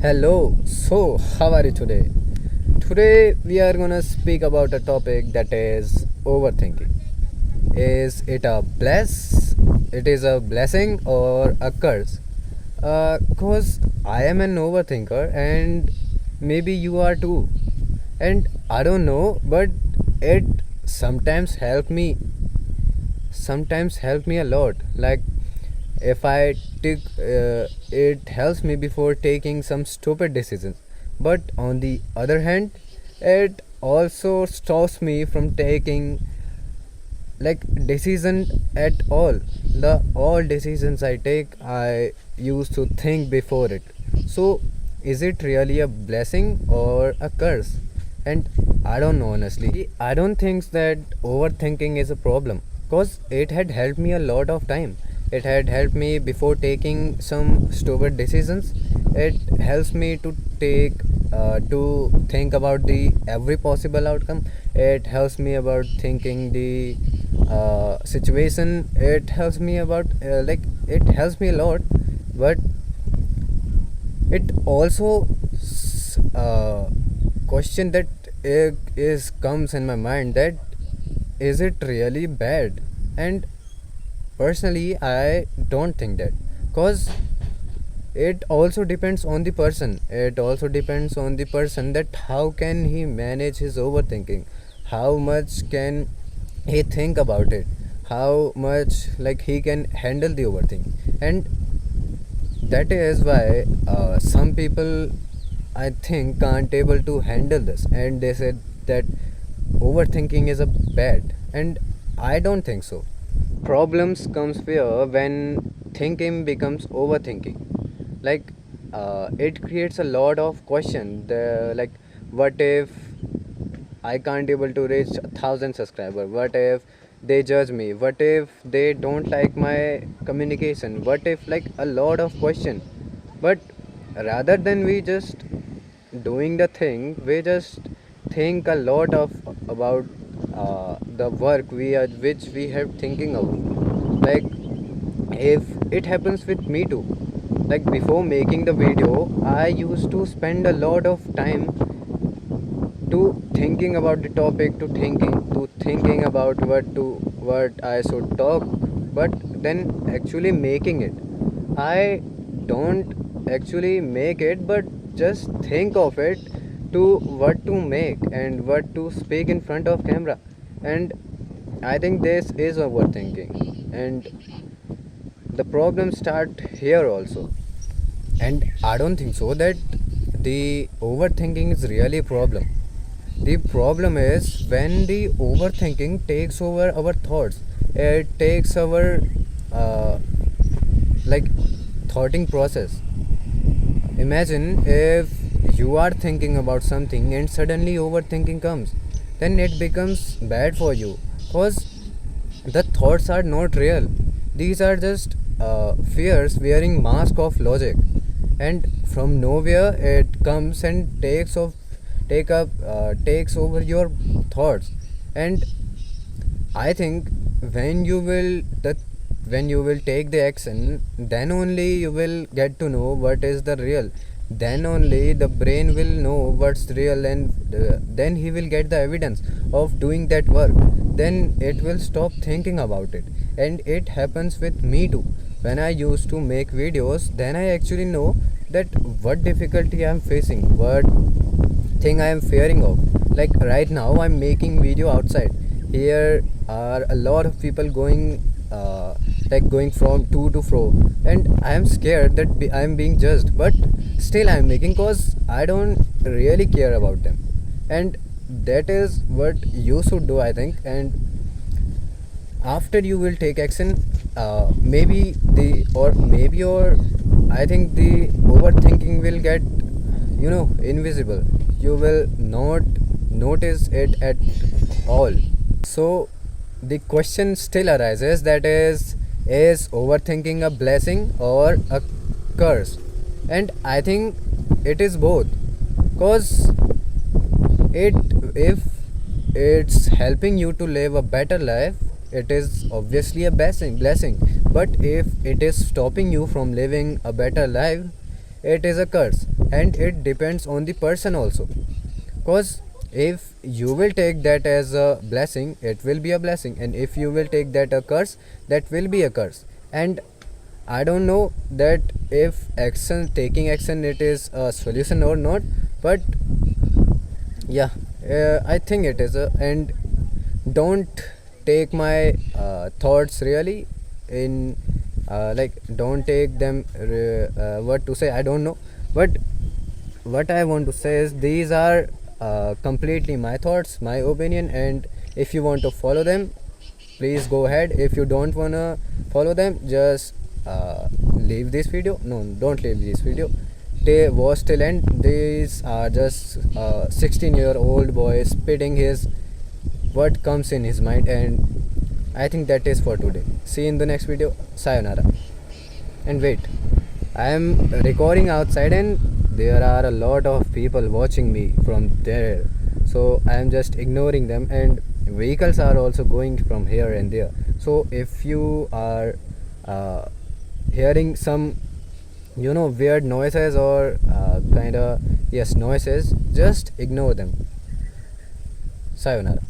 Hello, so how are you today? Today we are gonna speak about a topic that is overthinking. Is it a bless? It is a blessing or a curse? Cause I am an overthinker and maybe you are too. And I don't know, but it sometimes help me a lot. Like if I take it helps me before taking some stupid decisions, but on the other hand it also stops me from taking like decision at all. The all decisions I take I used to think before it. So is it really a blessing or a curse? And I don't know, honestly I don't think that overthinking is a problem, because it had helped me a lot of time. It had helped me before taking some stupid decisions. It helps me to take to think about the every possible outcome. It helps me about thinking the situation. It helps me about it helps me a lot. But it also question that is comes in my mind, that is it really bad? And personally I don't think that, because it also depends on the person. It also depends on the person that how can he manage his overthinking, how much can he think about it, how much like he can handle the overthinking. And that is why some people I think can't able to handle this, and they said that overthinking is a bad, and I don't think so. Problems comes where when thinking becomes overthinking. Like it creates a lot of question. Like what if I can't able to reach 1,000 subscribers? What if they judge me? What if they don't like my communication? What if like a lot of question? But rather than we just doing the thing, we just think a lot of about the work we are which we have thinking of. Like if it happens with me too. Like before making the video, I used to spend a lot of time to thinking about the topic, to thinking about what I should talk. But then actually making it, I don't actually make it, but just think of it to what to make and what to speak in front of camera. And I think this is overthinking, and the problems start here also. And I don't think so that the overthinking is really a problem. The problem is when the overthinking takes over our thoughts. It takes our uh, like thoughting process. Imagine if you are thinking about something and suddenly overthinking comes, then it becomes bad for you, because the thoughts are not real. These are just fears wearing mask of logic, and from nowhere it comes and takes over your thoughts. And I think when you will that when you will take the action, then only you will get to know what is the real. Then only the brain will know what's real, and then he will get the evidence of doing that work. Then it will stop thinking about it. And it happens with me too. When I used to make videos, then I actually know that what difficulty I am facing, what thing I am fearing of. Like right now, I'm making video outside. Here are a lot of people going, going from to fro, and I am scared that I am being judged. But still, I am making cause I don't really care about them, and that is what you should do, I think. And after you will take action, maybe the or maybe or I think the overthinking will get invisible. You will not notice it at all. So the question still arises, that is overthinking a blessing or a curse? And I think it is both, because it if it's helping you to live a better life, it is obviously a blessing. But if it is stopping you from living a better life, it is a curse, and it depends on the person also. Because if you will take that as a blessing, it will be a blessing, and if you will take that a curse, that will be a curse. And I don't know that if action, taking action, it is a solution or not, but yeah, I think it is a. And don't take my thoughts really in like, don't take them what to say, I don't know. But what I want to say is, these are completely my thoughts, my opinion, and if you want to follow them, please go ahead. If you don't wanna follow them, just leave this video. No, don't leave this video. They watch till end. These are just 16-year-old boy spitting his what comes in his mind, and I think that is for today. See you in the next video. Sayonara. And wait, I am recording outside and there are a lot of people watching me from there, so I am just ignoring them, and vehicles are also going from here and there. So if you are hearing some, weird noises or kind of, yes, noises, just ignore them. Sayonara.